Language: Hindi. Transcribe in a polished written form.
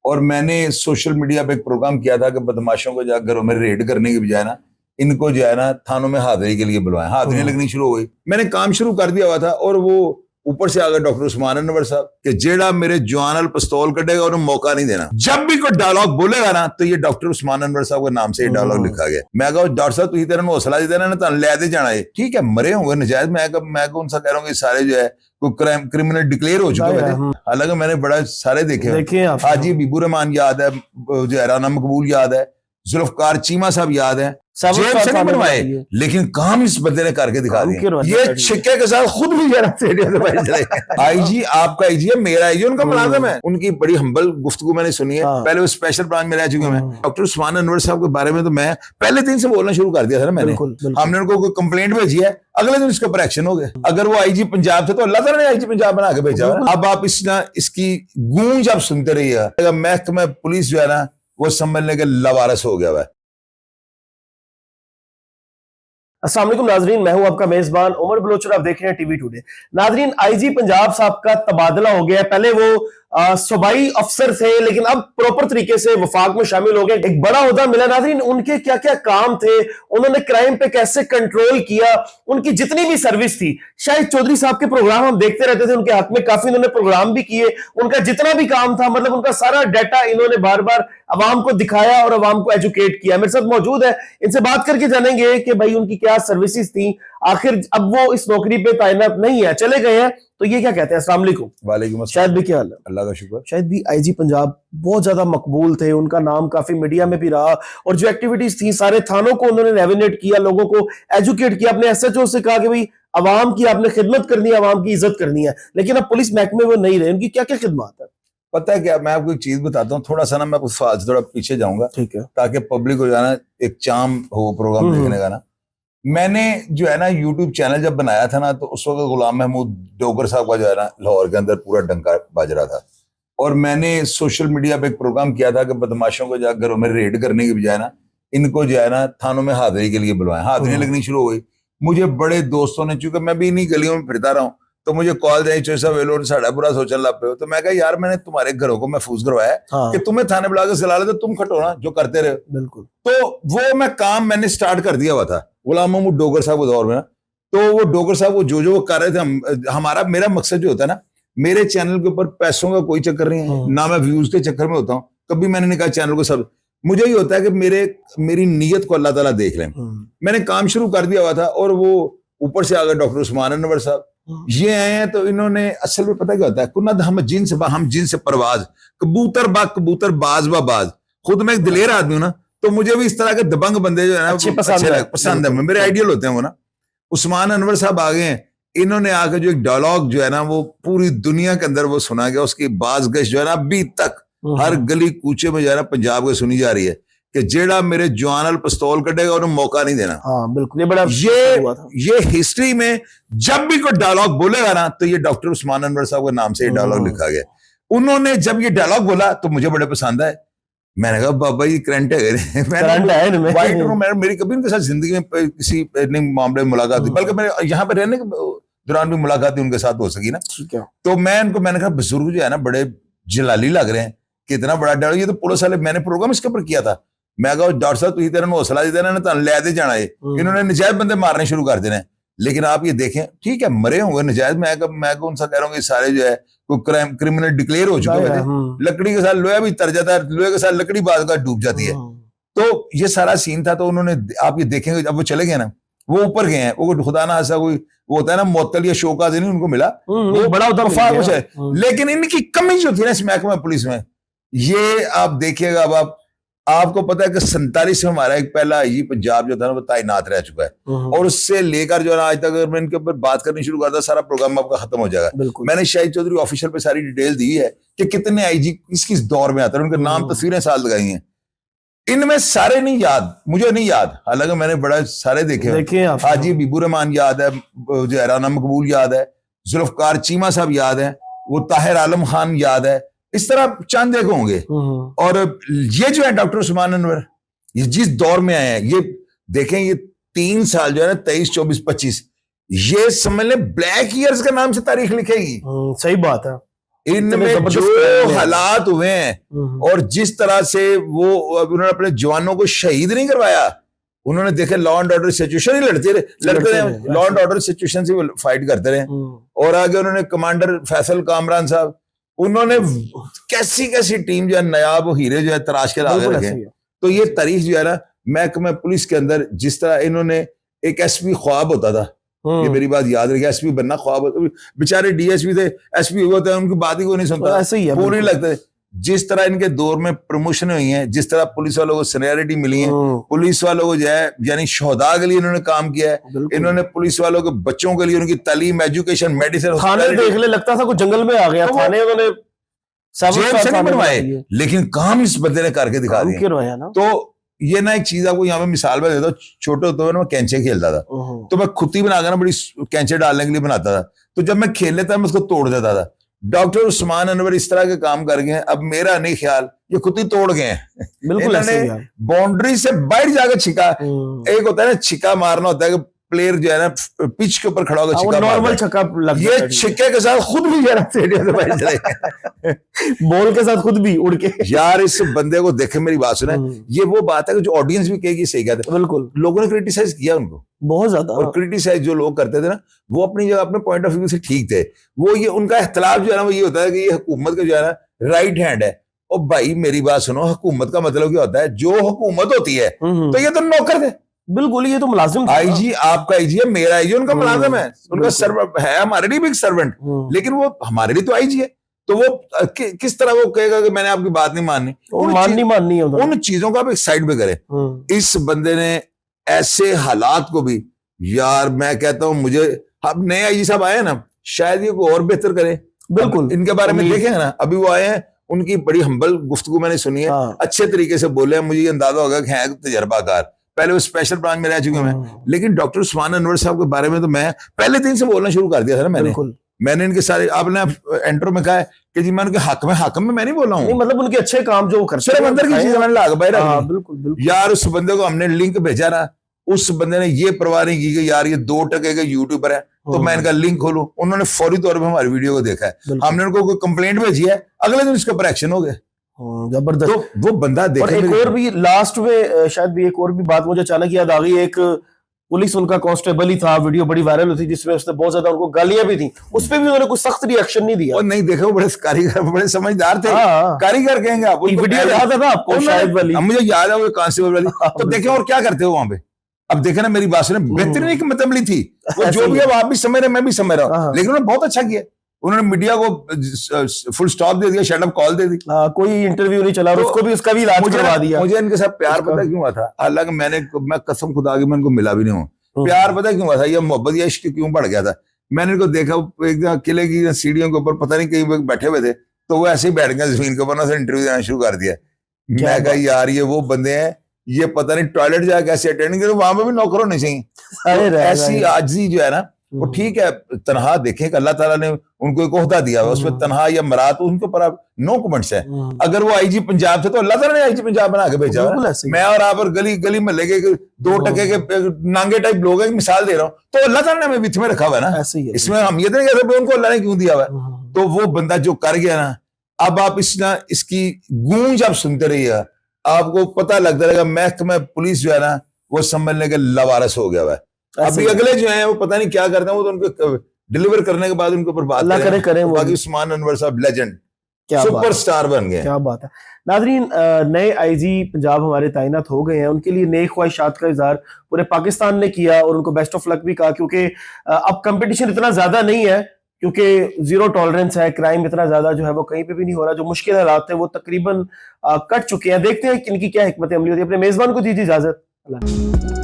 और मैंने सोशल मीडिया पे एक प्रोग्राम किया था कि बदमाशों को जाकर घरों में रेड करने की बजाय ना इनको जो है ना थानों में हाजिरी के लिए बुलवाएं। हाजिरी लगनी शुरू हो गई, मैंने काम शुरू कर दिया हुआ था और वो ऊपर से आ गए डॉक्टर उस्मान अनवर साहब कि जेड़ा मेरे जवान पिस्तौल कटेगा उन्हें मौका नहीं देना। जब भी कोई डायलॉग बोलेगा ना तो ये डॉक्टर उस्मान अनवर साहब के नाम से ये डायलॉग लिखा गया। मैं कहा डॉक्टर साहब तुम तेरा हौसला दी देना ना ले जाना है, ठीक है मरे होंगे नजायज। मैं कौन सा कह रहा हूँ सारे जो है कोई क्रिमिनल डिक्लेयर हो चुके हैं। हालांकि मैंने बड़ा सारे देखे, हाजी बीबू रहमान याद है, जो है राना मकबूल याद है, जुल्फकार चीमा साहब याद है, जेल से नहीं बनवाए लेकिन काम इस बंदे ने करके दिखा दिया। ये छिक्के के साथ खुद भी आईजी आपका आईजी है, मेरा आईजी उनका मुलाजिम है। उनकी बड़ी हम्बल गुफ्तगू मैंने सुनी है। पहले वो स्पेशल ब्रांच में रह चुके हैं। डॉक्टर उस्मान अनवर साहब के बारे में तो मैं पहले दिन से बोलना शुरू कर दिया था ना मैंने। हमने उनको कोई कंप्लेंट भेजी है, अगले दिन इसके ऊपर एक्शन हो गया। अगर वो आईजी पंजाब थे तो अल्लाह ताला ने आईजी पंजाब बना के भेजा। अब आप इसकी गूंज आप सुनते रहिएगा। महकमा पुलिस जो है ना वो संभलने के लवारस हो गया है। अस्सलाम वालेकुम नाजरीन, मैं हूं आपका मेजबान उमर बलोच और आप देख रहे हैं टीवी टुडे। नाजरीन, आईजी पंजाब साहब का तबादला हो गया है। पहले वो सूबाई अफसर थे लेकिन अब प्रॉपर तरीके से वफाक में शामिल हो गए। एक बड़ा ओहदा मिला। नाजरीन, उनके क्या क्या काम थे, उन्होंने क्राइम पे कैसे कंट्रोल किया, उनकी जितनी भी सर्विस थी। शाहिद चौधरी साहब के प्रोग्राम हम देखते रहते थे, उनके हाथ में काफी इन्होंने प्रोग्राम भी किए। उनका जितना भी काम था मतलब उनका सारा डाटा इन्होंने बार बार अवाम को दिखाया और अवाम को एजुकेट किया। मेरे साथ मौजूद है, इनसे बात करके जानेंगे कि भाई उनकी क्या सर्विसेज थी, आखिर अब वो इस नौकरी पे तैनात नहीं है, चले गए हैं, तो ये क्या कहते हैं। अस्सलाम वालेकुम। वालेकुम अस्सलाम। शायद भी क्या हाल है? अल्लाह का शुक्र। शायद भी आईजी पंजाब बहुत ज्यादा मकबूल थे, उनका नाम काफी मीडिया में भी रहा और जो एक्टिविटीज थी सारे थानों को उन्होंने नेविगेट किया, लोगों को एजुकेट किया। अपने एसएचओ से कहा कि भाई अवाम की आपने खिदमत करनी है, अवाम की इज्जत करनी है, लेकिन अब पुलिस महकमे वो नहीं रहे। उनकी क्या क्या खिदमत है? पता है क्या, मैं आपको एक चीज बताता हूँ, थोड़ा सा ना मैं उस सवाल से थोड़ा पीछे जाऊंगा, ठीक है, ताकि पब्लिक को जाना एक चाम हो प्रोग्राम देखने का ना। मैंने जो है ना यूट्यूब चैनल जब बनाया था ना तो उस वक्त गुलाम महमूद डोगर साहब का जो है ना लाहौर के अंदर पूरा डंका बज रहा था और मैंने सोशल मीडिया पे एक प्रोग्राम किया था कि बदमाशों को जाकर घरों में रेड करने की बजाय ना इनको जो है ना थानों में हाजिरी के लिए बुलवाएं। हाजिरी लगनी शुरू हो गई। मुझे बड़े दोस्तों ने, चूंकि मैं भी इन्हीं गलियों में फिरता रहा हूँ, तो मुझे कॉल जाए चोसा वेलो साढ़ा बुरा सोचने लग पे हो। तो मैं कहा यार मैंने तुम्हारे घरों को महफूज करवाया कि तुम्हें थाने बुला के सला ले तो तुम खटो ना जो करते रहे। बिल्कुल। तो वो मैं काम मैंने स्टार्ट कर दिया हुआ था गुलाम महमूद डोगर साहब के दौर में ना। तो वो डोगर साहब वो जो वो कर रहे थे, हमारा मेरा मकसद जो होता है ना, मेरे चैनल के ऊपर पैसों का कोई चक्कर नहीं है, ना मैं व्यूज के चक्कर में होता हूँ। कभी मैंने नहीं कहा चैनल को सब, मुझे ही होता है कि मेरी नीयत को अल्लाह ताला देख लें। मैंने काम शुरू कर दिया हुआ था और वो ऊपर से आ गए डॉक्टर उस्मान अनवर साहब, ये आए हैं। तो इन्होंने असल में पता क्या होता है, कुन्नद हम जिन से परवाज, कबूतर बाज बाज। खुद मैं एक दिलेर आदमी हूं ना, तो मुझे भी इस तरह के दबंग बंदे जो है ना अच्छे पसंद है, मेरे आइडियल होते हैं वो ना। उस्मान अनवर साहब आ गए हैं, इन्होंने आकर जो एक डायलॉग जो है ना वो पूरी दुनिया के अंदर वो सुना गया, उसकी बाजगश जो है ना अभी तक हर गली कूचे में जो है ना पंजाब में सुनी जा रही है कि जेड़ा मेरे जवान पिस्तौल कटेगा उन्हें मौका नहीं देना। हाँ बिल्कुल, ये बड़ा ये हिस्ट्री में जब भी कोई डायलॉग बोलेगा ना तो ये डॉक्टर उस्मान अनवर साहब के नाम से ये डायलॉग लिखा गया। उन्होंने जब ये डायलॉग बोला तो मुझे बड़े पसंद आए। मैंने कहा बाबा ये करंट है। मेरी कभी उनके साथ जिंदगी में किसी मामले में मुलाकात हुई, बल्कि मेरे यहाँ पे रहने के दौरान भी मुलाकात उनके साथ हो सकी ना। तो मैंने कहा बुजुर्ग जो है ना बड़े जलाली लग रहे हैं, कितना बड़ा डायलॉग। ये तो पुलिस वाले, मैंने प्रोग्राम इसके ऊपर किया था। मैं कहा डॉक्टर साहब तुम तेरा हौसला दी देना ना ले जाना है, इन्होंने नजायज बंदे मारने शुरू कर देने। लेकिन आप ये देखें, ठीक है मरे होंगे नजायज, मैं कौन सा कह रहा हूँ सारे जो है कोई क्रिमिनल डिक्लेयर हो चुके हैं। लकड़ी के साथ लोहा भी तर जाता है, लोहे के साथ लकड़ी बाज का डूब जाती है। तो ये सारा सीन था। तो उन्होंने, आप ये देखेंगे जब वो चले गए ना, वो ऊपर गए हैं, वो खुदा ना ऐसा कोई वो होता है ना मुअत्तल या शौकात नहीं उनको मिला, वो बड़ा कुछ है। लेकिन इनकी कमी जो थी ना इस महकमा पुलिस में, ये आप देखिएगा। अब आपको पता है कि 47 में हमारा एक पहला आईजी पंजाब जो था ना वो तैनात रह चुका है, और उससे लेकर जो है आज तक अगर मैं इनके ऊपर बात करनी शुरू करता सारा प्रोग्राम आपका खत्म हो जाएगा। मैंने शाहिद चौधरी ऑफिशियल पे सारी डिटेल दी है कि कितने आईजी किस दौर में आते हैं, उनके नाम तस्वीरें साल लगाई हैं। इनमें सारे नहीं याद, मुझे नहीं याद, हालांकि मैंने बड़ा सारे देखे। हाजी बीबू रहमान याद है, जो है राना मकबूल याद है, जुल्फकार चीमा साहब याद है, वो ताहिर आलम खान याद है, इस तरह चंद एक होंगे। और ये जो है डॉक्टर उस्मान अनवर, ये जिस दौर में आए हैं, ये देखें, ये 3 साल जो है ना 23, 24, 25, ये समझ लें ब्लैक ईयर्स के नाम से तारीख लिखेगी। सही बात है। इनमें जबरदस्त जो crime है। हालात हुए हैं और जिस तरह से वो उन्होंने अपने जवानों को शहीद नहीं करवाया, उन्होंने देखे लॉ एंड ऑर्डर सिचुएशन ही लड़ते रहे, लॉ एंड ऑर्डर सिचुएशन से फाइट करते रहे। और आगे उन्होंने कमांडर फैसल कामरान साहब, उन्होंने कैसी कैसी टीम जो है नायाब हीरे जो है तराश के आगे रखे। तो ये तारीख जो है ना, महकमा पुलिस के अंदर जिस तरह इन्होंने एक एसपी ख्वाब होता था, ये मेरी बात याद रखिए, एसपी बनना ख्वाब होता, बेचारे डीएसपी थे, एसपी होते हैं, उनकी बात ही कोई नहीं सुनता, ऐसे ही है, पूरी लगता है। जिस तरह इनके दौर में प्रमोशन हुई है, जिस तरह पुलिस वालों को सीनियरिटी मिली है, पुलिस वालों को जो है यानी शोहदा के लिए इन्होंने काम किया है, इन्होंने पुलिस वालों के बच्चों के लिए उनकी तालीम, एजुकेशन, मेडिसिन, थाने देख ले, लगता था कुछ जंगल में आ गया, थाने उन्होंने जेल से नहीं बनवाए, लेकिन काम इस बंदे ने करके दिखा दिया। ना तो ये ना एक चीज आपको यहाँ पे मिसाल में देता हूँ, छोटे होते हुए ना मैं कैंचे खेलता था, तो मैं खुद ही बनाकर ना बड़ी कैंचे डालने के लिए बनाता था, तो जब मैं खेल लेता मैं उसको तोड़ देता था। डॉक्टर उस्मान अनवर इस तरह के काम कर गए हैं, अब मेरा नहीं ख्याल ये खुद ही तोड़ गए हैं। बिल्कुल ऐसे ही है। बाउंड्री से बाहर जाकर छिका, एक होता है ना छिका मारना, होता है कि प्लेयर जो है ना पिच के ऊपर खड़ा होकर छिका नॉर्मल छक्का लग ये छिक्के के साथ खुद भी जरा स्टेडियम से बाहर चले बॉल के साथ खुद भी उड़ के। यार इस बंदे को देखे, मेरी बात सुने, ये वो बात है कि जो ऑडियंस भी कहेगी सही कहते हैं। बिल्कुल, लोगों ने क्रिटिसाइज किया उनको बहुत ज्यादा, और क्रिटिसाइज जो लोग करते थे ना, वो अपनी जगह अपने पॉइंट ऑफ व्यू से ठीक थे। वो ये उनका इख्तलाफ जो है ना, वो ये होता है कि ये हुकूमत का जो है ना राइट हैंड है। और भाई मेरी बात सुनो, हुकूमत का मतलब क्या होता है? जो हुकूमत होती है तो ये तो नौकर थे। बिल्कुल, ये तो मुलाजिम। आईजी आपका आईजी है, मेरा आईजी उनका मुलाजिम है, उनका सर्वेंट है, हमारे लिए भी एक सर्वेंट, लेकिन वो हमारे लिए तो आईजी है। तो वो किस तरह वो कहेगा कि मैंने आपकी बात नहीं माननी? माननी है, उन चीजों का आप एक साइड पे करें। इस बंदे ने ऐसे हालात को भी, यार मैं कहता हूं, मुझे अब नए आईजी साहब आए ना, शायद ये को और बेहतर करे। बिल्कुल, इनके बारे में देखेंगे ना, अभी वो आए हैं, उनकी बड़ी हम्बल गुफ्तगू मैंने सुनी है, अच्छे तरीके से बोले हैं, मुझे ये अंदाजा होगा कि हैं तजर्बाकार, पहले वो स्पेशल ब्रांच में रह चुके हैं। लेकिन डॉक्टर उस्मान अनवर साहब के बारे में तो मैं पहले दिन से बोलना शुरू कर दिया था ना मैंने इनके सारे, आपने एंट्रो में कहा है कि जी मैं उनके हक में मैं नहीं बोल रहा हूँ, मतलब उनके अच्छे काम जो करते हैं, अंदर की चीजें मैंने लाग बाहर। बिल्कुल यार उस बंदे को हमने लिंक भेजा ना, उस बंदे ने ये परवाह नहीं की कि यार ये 2% का यूट्यूबर है तो मैं इनका लिंक खोलूं। उन्होंने फौरी तौर पर हमारी वीडियो को देखा है, हमने उनको कोई कंप्लेंट भेजी है, अगले दिन इसके ऊपर एक्शन हो गया। जबरदस्त। तो वो बंदा देखे। और एक और भी लास्ट में शायद भी एक और भी बात मुझे अचानक याद आ गई, एक पुलिस उनका कांस्टेबल ही था, वीडियो बड़ी वायरल हुई थी जिसमें उसने बहुत ज्यादा उनको गालियां भी दी, उस पे भी उन्होंने कुछ सख्त रिएक्शन नहीं दिया। और नहीं देखे, वो बड़े कारीगर, बड़े समझदार थे। कारीगर कहेंगे आप, वीडियो याद है ना आपको शायद वाली? मुझे याद है वो कांस्टेबल वाली। तो देखे और क्या करते हो वहां पे। अब देखे ना, मेरी बात सुने, बेहतरीन एक मतलब थी वो, जो भी है आप भी समझ रहे, मैं भी समझ रहा हूँ, लेकिन उन्होंने बहुत अच्छा किया। उन्होंने मीडिया को फुल स्टॉप दे दिया, शट अप कॉल दे दी, कोई इंटरव्यू नहीं चला, उसको भी उसका भी इलाज करवा दिया। मुझे इनके साथ प्यार पता क्यों हुआ था? हालांकि मैं कसम खुदा की मैं इनको मिला भी नहीं हूँ। प्यार पता क्यों हुआ था, ये मोहब्बत या इश्क क्यों बढ़ गया था? मैंने इनको देखा एक किले की सीढ़ियों के ऊपर, पता नहीं कहीं बैठे हुए थे, तो वो ऐसे ही बैठ गए जमीन के ऊपर, ना इंटरव्यू देना शुरू कर दिया। मैं कहा यार ये वो बंदे हैं, ये पता नहीं टॉयलेट जाके कैसे अटेंड करे, वहां पे भी नौकर होने चाहिए। ऐसी आजी जो है ना, वो ठीक है, तनहा देखें कि अल्लाह ताला ने उनको एक ओहदा दिया है, उसमें तनहा या मरात, उनके ऊपर आप नो कमेंट्स है। अगर वो आईजी पंजाब थे तो अल्लाह ताला ने आईजी पंजाब बना के भेजा। मैं और आप और गली महल्ले के 2% के नांगे टाइप लोग हैं, मिसाल दे रहा हूँ, तो अल्लाह ताला ने हमें विच में रखा हुआ है ना, इसमें हम ये नहीं कह सकते उनको अल्लाह ने क्यों दिया हुआ है। तो वो बंदा जो कर गया ना, अब आप इसकी गूंज आप सुनते रहिए, आपको पता लगता रहेगा महकमा पुलिस जो है ना, वो संभलने के लवारस हो गया हुआ है। अभी अगले जो है वो पता नहीं क्या करते हैं, वो तो उनको डिलीवर करने के बाद उनके ऊपर बात करें। बाकी उस्मान अनवर साहब लेजेंड, सुपरस्टार बन गए। क्या बात है। नाज़रीन, नए आईजी पंजाब हमारे तैनात हो गए हैं, उनके लिए नई ख्वाहिशात का इजहार पूरे पाकिस्तान ने किया और उनको बेस्ट ऑफ लक भी कहा, क्योंकि अब कंपटीशन इतना ज्यादा नहीं है, क्योंकि जीरो टॉलरेंस है, क्राइम इतना ज्यादा जो है वो कहीं पे भी नहीं हो रहा, जो मुश्किल हालात थे वो तकरीबन कट चुके हैं। देखते हैं कि इनकी क्या हिकमत अमली होती है। अपने मेजबान को दीजिए इजाजत। अल्लाह।